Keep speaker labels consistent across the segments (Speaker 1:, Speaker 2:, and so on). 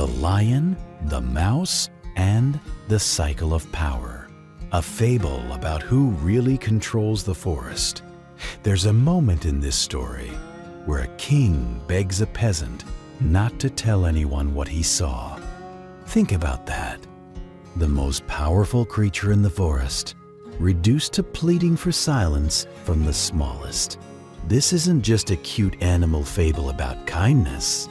Speaker 1: The Lion, the Mouse, and the Cycle of Power. A fable about who really controls the forest. There's a moment in this story where a king begs a peasant not to tell anyone what he saw. Think about that. The most powerful creature in the forest, reduced to pleading for silence from the smallest. This isn't just a cute animal fable about kindness.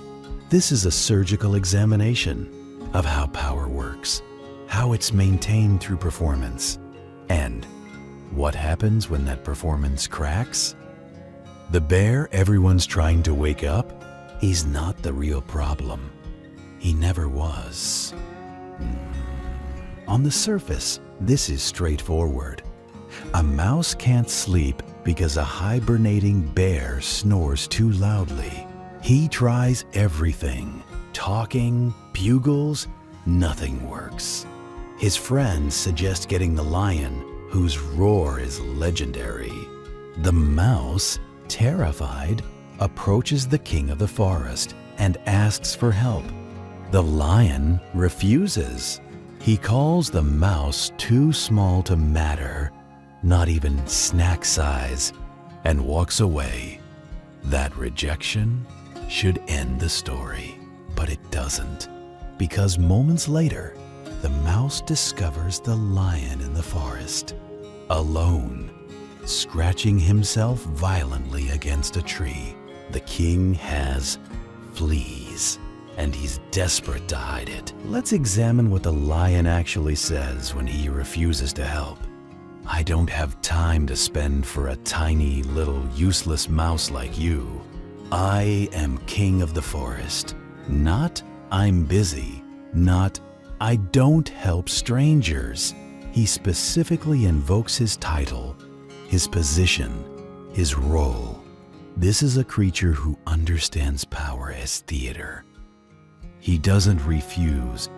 Speaker 1: This is a surgical examination of how power works, how it's maintained through performance, and what happens when that performance cracks. The bear everyone's trying to wake up is not the real problem. He never was. On the surface, this is straightforward. A mouse can't sleep because a hibernating bear snores too loudly. He tries everything. Talking, bugles, nothing works. His friends suggest getting the lion, whose roar is legendary. The mouse, terrified, approaches the king of the forest and asks for help. The lion refuses. He calls the mouse too small to matter, not even snack size, and walks away. That rejection should end the story, but it doesn't, because moments later, the mouse discovers the lion in the forest, alone, scratching himself violently against a tree. The king has fleas, and he's desperate to hide it. Let's examine what the lion actually says when he refuses to help. "I don't have time to spend for a tiny, little, useless mouse like you. I am king of the forest. Not, I'm busy. Not, I don't help strangers." He specifically invokes his title, his position, his role. This is a creature who understands power as theater. He doesn't refuse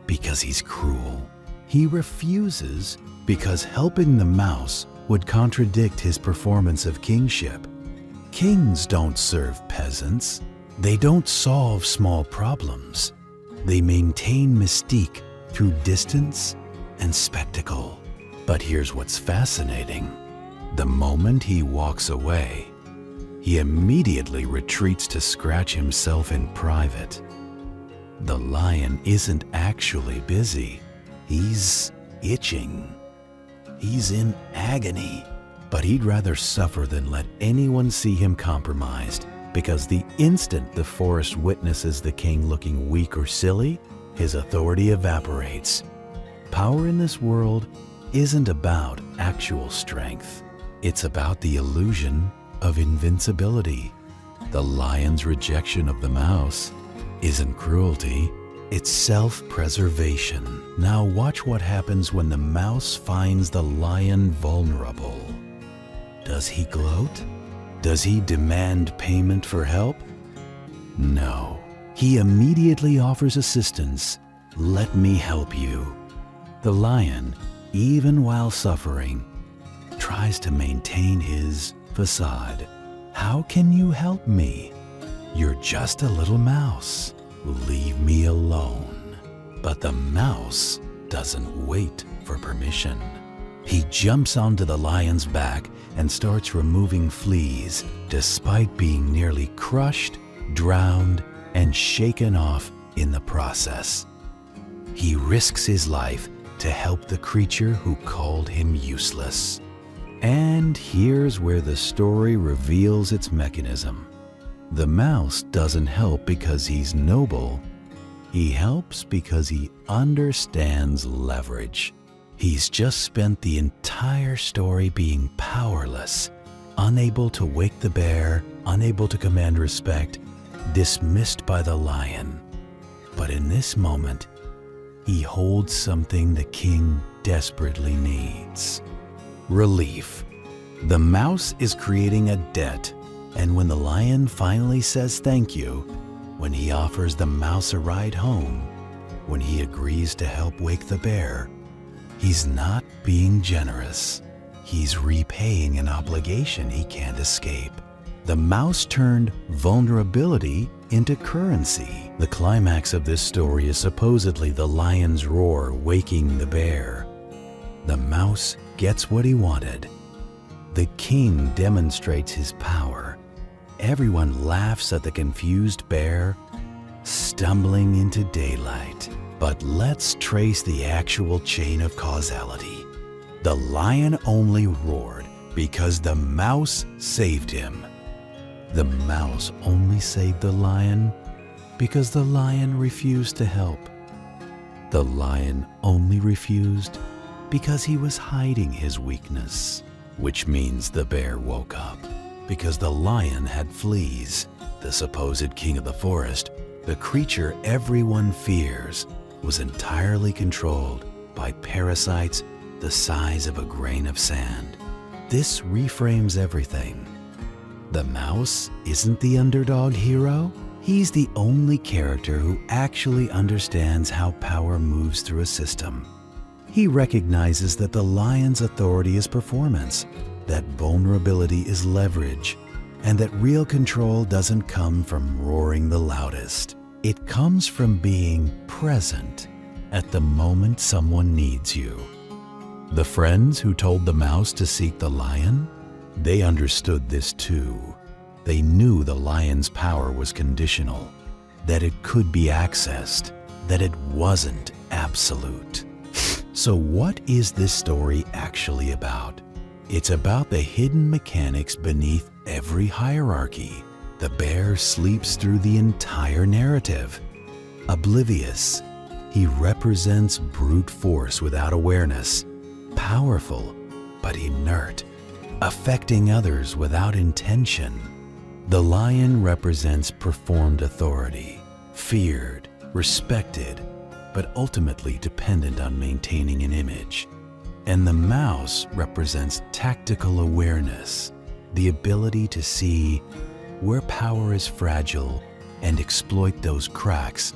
Speaker 1: because he's cruel. He refuses because helping the mouse would contradict his performance of kingship. Kings don't serve peasants. They don't solve small problems. They maintain mystique through distance and spectacle. But here's what's fascinating. The moment he walks away, he immediately retreats to scratch himself in private. The lion isn't actually busy. He's itching. He's in agony. But he'd rather suffer than let anyone see him compromised, because the instant the forest witnesses the king looking weak or silly, his authority evaporates. Power in this world isn't about actual strength. It's about the illusion of invincibility. The lion's rejection of the mouse isn't cruelty, it's self-preservation. Now watch what happens when the mouse finds the lion vulnerable. Does he gloat? Does he demand payment for help? No. He immediately offers assistance. "Let me help you." The lion, even while suffering, tries to maintain his facade. "How can you help me? You're just a little mouse. Leave me alone." But the mouse doesn't wait for permission. He jumps onto the lion's back and starts removing fleas, despite being nearly crushed, drowned, and shaken off in the process. He risks his life to help the creature who called him useless. And here's where the story reveals its mechanism. The mouse doesn't help because he's noble. He helps because he understands leverage. He's just spent the entire story being powerless, unable to wake the bear, unable to command respect, dismissed by the lion. But in this moment, he holds something the king desperately needs. Relief. The mouse is creating a debt, and when the lion finally says thank you, when he offers the mouse a ride home, when he agrees to help wake the bear, he's not being generous. He's repaying an obligation he can't escape. The mouse turned vulnerability into currency. The climax of this story is supposedly the lion's roar waking the bear. The mouse gets what he wanted. The king demonstrates his power. Everyone laughs at the confused bear, stumbling into daylight. But let's trace the actual chain of causality. The lion only roared because the mouse saved him. The mouse only saved the lion because the lion refused to help. The lion only refused because he was hiding his weakness, which means the bear woke up because the lion had fleas. The supposed king of the forest, the creature everyone fears, was entirely controlled by parasites the size of a grain of sand. This reframes everything. The mouse isn't the underdog hero. He's the only character who actually understands how power moves through a system. He recognizes that the lion's authority is performance, that vulnerability is leverage, and that real control doesn't come from roaring the loudest. It comes from being present at the moment someone needs you. The friends who told the mouse to seek the lion, they understood this too. They knew the lion's power was conditional, that it could be accessed, that it wasn't absolute. So what is this story actually about? It's about the hidden mechanics beneath every hierarchy. The bear sleeps through the entire narrative. Oblivious, he represents brute force without awareness, powerful but inert, affecting others without intention. The lion represents performed authority, feared, respected, but ultimately dependent on maintaining an image. And the mouse represents tactical awareness, the ability to see where power is fragile and exploit those cracks,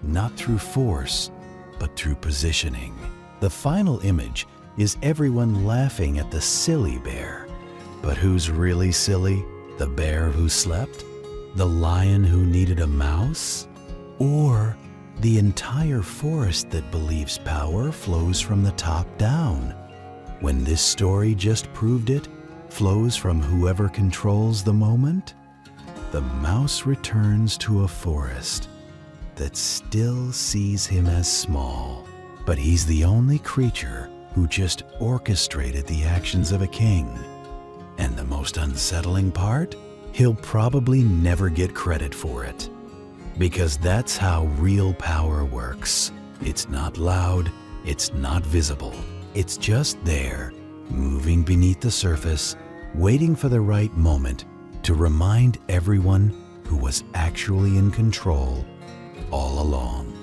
Speaker 1: not through force, but through positioning. The final image is everyone laughing at the silly bear. But who's really silly? The bear who slept? The lion who needed a mouse? Or the entire forest that believes power flows from the top down? When this story just proved it, flows from whoever controls the moment? The mouse returns to a forest that still sees him as small, but he's the only creature who just orchestrated the actions of a king. And the most unsettling part? He'll probably never get credit for it. Because that's how real power works. It's not loud, it's not visible. It's just there, moving beneath the surface, waiting for the right moment to remind everyone who was actually in control all along.